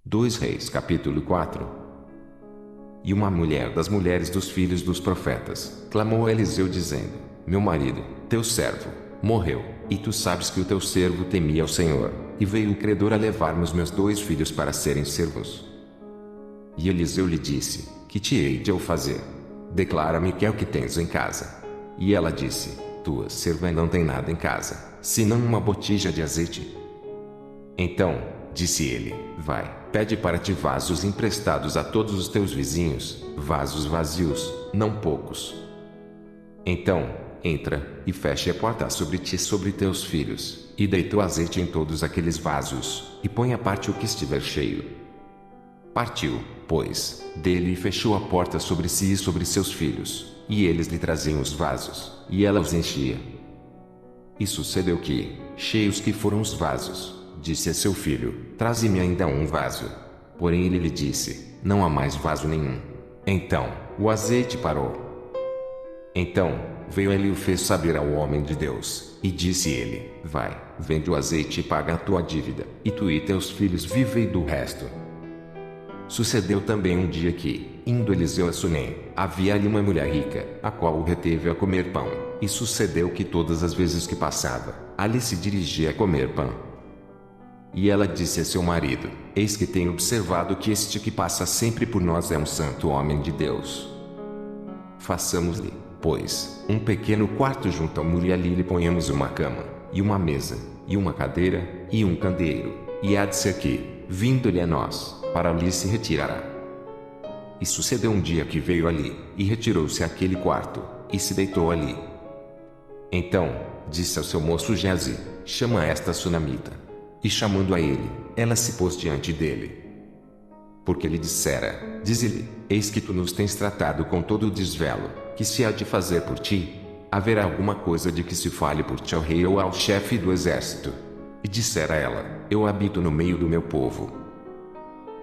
2 Reis capítulo 4. E uma mulher das mulheres dos filhos dos profetas clamou a Eliseu dizendo: Meu marido, teu servo, morreu, e tu sabes que o teu servo temia ao Senhor, e veio o credor a levar-me os meus 2 filhos para serem servos. E Eliseu lhe disse: Que te hei de eu fazer? Declara-me que é o que tens em casa. E ela disse: Tua serva não tem nada em casa, senão uma botija de azeite. Então, disse ele: Vai, pede para ti vasos emprestados a todos os teus vizinhos, vasos vazios, não poucos. Então, entra, e feche a porta sobre ti e sobre teus filhos, e deita o azeite em todos aqueles vasos, e põe à parte o que estiver cheio. Partiu, pois, dele e fechou a porta sobre si e sobre seus filhos, e eles lhe traziam os vasos, e ela os enchia. E sucedeu que, cheios que foram os vasos, disse a seu filho: Traze-me ainda um vaso. Porém ele lhe disse: Não há mais vaso nenhum. Então, o azeite parou. Então, veio ele e o fez saber ao homem de Deus, e disse ele: Vai, vende o azeite e paga a tua dívida, e tu e teus filhos vivei do resto. Sucedeu também um dia que, indo Eliseu a Sunem, havia ali uma mulher rica, a qual o reteve a comer pão, e sucedeu que todas as vezes que passava, ali se dirigia a comer pão. E ela disse a seu marido: Eis que tenho observado que este que passa sempre por nós é um santo homem de Deus. Façamos-lhe, pois, um pequeno quarto junto ao muro e ali lhe ponhamos uma cama, e uma mesa, e uma cadeira, e um candeeiro, e há de ser que, vindo-lhe a nós, para ali se retirará. E sucedeu um dia que veio ali, e retirou-se àquele quarto, e se deitou ali. Então, disse ao seu moço Geazi: Chama esta sunamita. E chamando a ele, ela se pôs diante dele. Porque lhe dissera: Dize-lhe, eis que tu nos tens tratado com todo o desvelo, que se há de fazer por ti? Haverá alguma coisa de que se fale por ti ao rei ou ao chefe do exército? E dissera ela: Eu habito no meio do meu povo.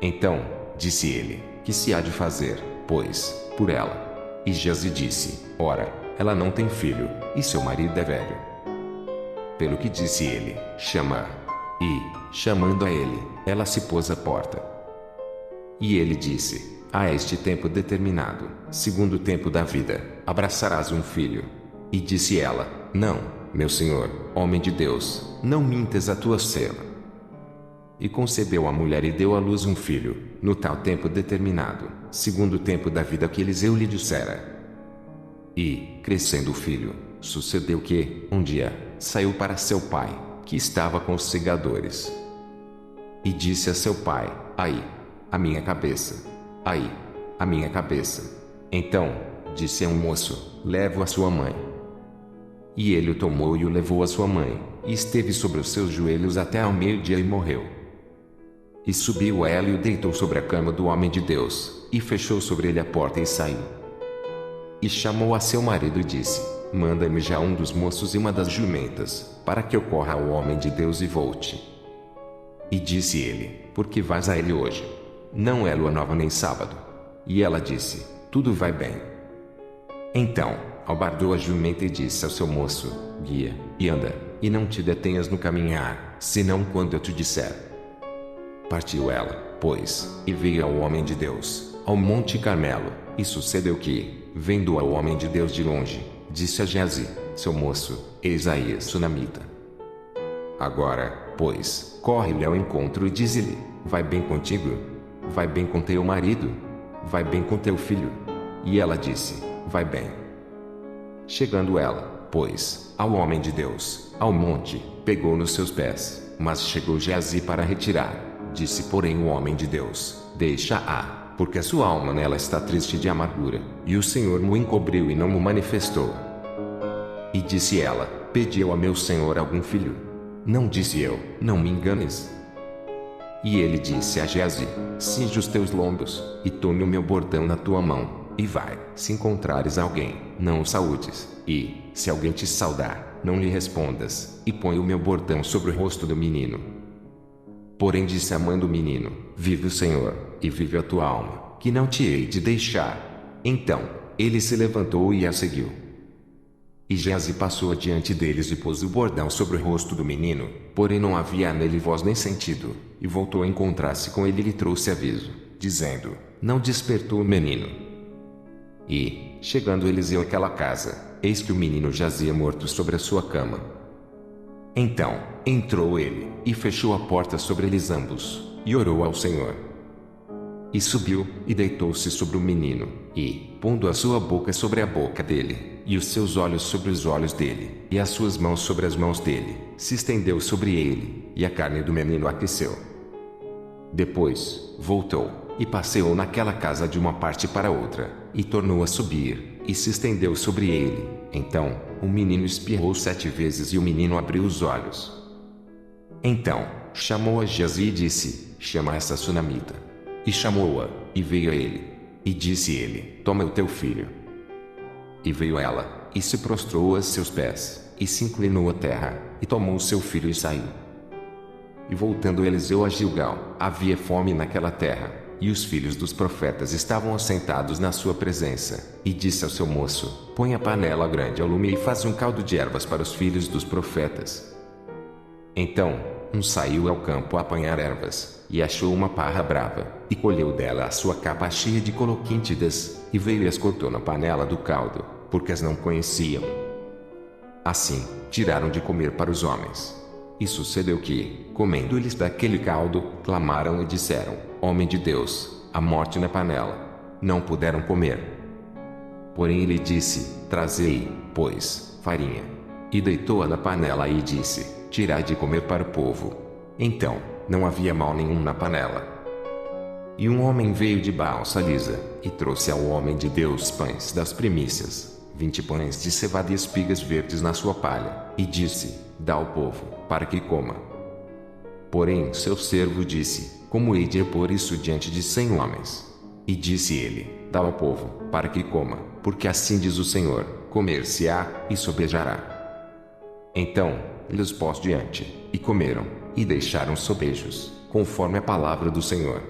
Então, disse ele: Que se há de fazer, pois, por ela? E Geazi disse: Ora, ela não tem filho, e seu marido é velho. Pelo que disse ele: Chama-a. E, chamando a ele, ela se pôs à porta. E ele disse: A este tempo determinado, segundo o tempo da vida, abraçarás um filho. E disse ela: Não, meu senhor, homem de Deus, não mintas a tua serva. E concebeu a mulher e deu à luz um filho, no tal tempo determinado, segundo o tempo da vida que Eliseu lhe dissera. E, crescendo o filho, sucedeu que, um dia, saiu para seu pai, que estava com os segadores. E disse a seu pai: Ai, a minha cabeça! Ai, a minha cabeça! Então, disse a um moço: Leva-o a sua mãe. E ele o tomou e o levou à sua mãe, e esteve sobre os seus joelhos até ao meio-dia e morreu. E subiu a ela e o deitou sobre a cama do homem de Deus, e fechou sobre ele a porta e saiu. E chamou a seu marido e disse: Manda-me já um dos moços e uma das jumentas, para que eu corra ao homem de Deus e volte. E disse ele: Por que vais a ele hoje? Não é lua nova nem sábado. E ela disse: Tudo vai bem. Então, albardou a jumenta e disse ao seu moço: Guia, e anda, e não te detenhas no caminhar, senão quando eu te disser. Partiu ela, pois, e veio ao homem de Deus, ao monte Carmelo, e sucedeu que, vendo ao homem de Deus de longe, disse a Geazi, seu moço, eis aí a sunamita. Agora, pois, corre-lhe ao encontro e dize-lhe: Vai bem contigo? Vai bem com teu marido? Vai bem com teu filho? E ela disse: Vai bem. Chegando ela, pois, ao homem de Deus, ao monte, pegou nos seus pés, mas chegou Geazi para retirar. Disse porém o homem de Deus: Deixa-a, porque a sua alma nela está triste de amargura, e o Senhor mo encobriu e não mo manifestou. E disse ela: Pedi eu a meu senhor algum filho? Não disse eu: Não me enganes. E ele disse a Geazi: Cinge os teus lombos, e tome o meu bordão na tua mão, e vai. Se encontrares alguém, não o saúdes, e, se alguém te saudar, não lhe respondas, e põe o meu bordão sobre o rosto do menino. Porém disse a mãe do menino: Vive o Senhor, e vive a tua alma, que não te hei de deixar. Então, ele se levantou e a seguiu. E Geazi passou adiante deles e pôs o bordão sobre o rosto do menino, porém não havia nele voz nem sentido, e voltou a encontrar-se com ele e lhe trouxe aviso, dizendo: não despertou o menino. E, chegando Eliseu àquela casa, eis que o menino jazia morto sobre a sua cama. Então, entrou ele, e fechou a porta sobre eles ambos, e orou ao Senhor. E subiu, e deitou-se sobre o menino, e, pondo a sua boca sobre a boca dele, e os seus olhos sobre os olhos dele, e as suas mãos sobre as mãos dele, se estendeu sobre ele, e a carne do menino aqueceu. Depois, voltou, e passeou naquela casa de uma parte para outra, e tornou a subir, e se estendeu sobre ele. Então, o menino espirrou 7 vezes e o menino abriu os olhos. Então, chamou a Geazi e disse: chama essa sunamita. E chamou-a, e veio a ele. E disse ele: toma o teu filho. E veio ela, e se prostrou a seus pés, e se inclinou à terra, e tomou seu filho e saiu. E voltando Eliseu a Gilgal, havia fome naquela terra, e os filhos dos profetas estavam assentados na sua presença, e disse ao seu moço: põe a panela grande ao lume e faz um caldo de ervas para os filhos dos profetas. Então, um saiu ao campo a apanhar ervas, e achou uma parra brava, e colheu dela a sua capa cheia de coloquíntidas, e veio e as cortou na panela do caldo, porque as não conheciam. Assim, tiraram de comer para os homens. E sucedeu que, comendo eles daquele caldo, clamaram e disseram: homem de Deus, a morte na panela. Não puderam comer. Porém ele disse: trazei, pois, farinha. E deitou-a na panela e disse: tirai de comer para o povo. Então, não havia mal nenhum na panela. E um homem veio de Baal-Salisa, e trouxe ao homem de Deus pães das primícias, 20 pães de cevada e espigas verdes na sua palha, e disse: dá ao povo, para que coma. Porém seu servo disse: como hei de pôr isso diante de 100 homens? E disse ele: dá ao povo, para que coma, porque assim diz o Senhor: comer-se-á, e sobejará. Então, lhes pôs diante, e comeram, e deixaram sobejos, conforme a palavra do Senhor.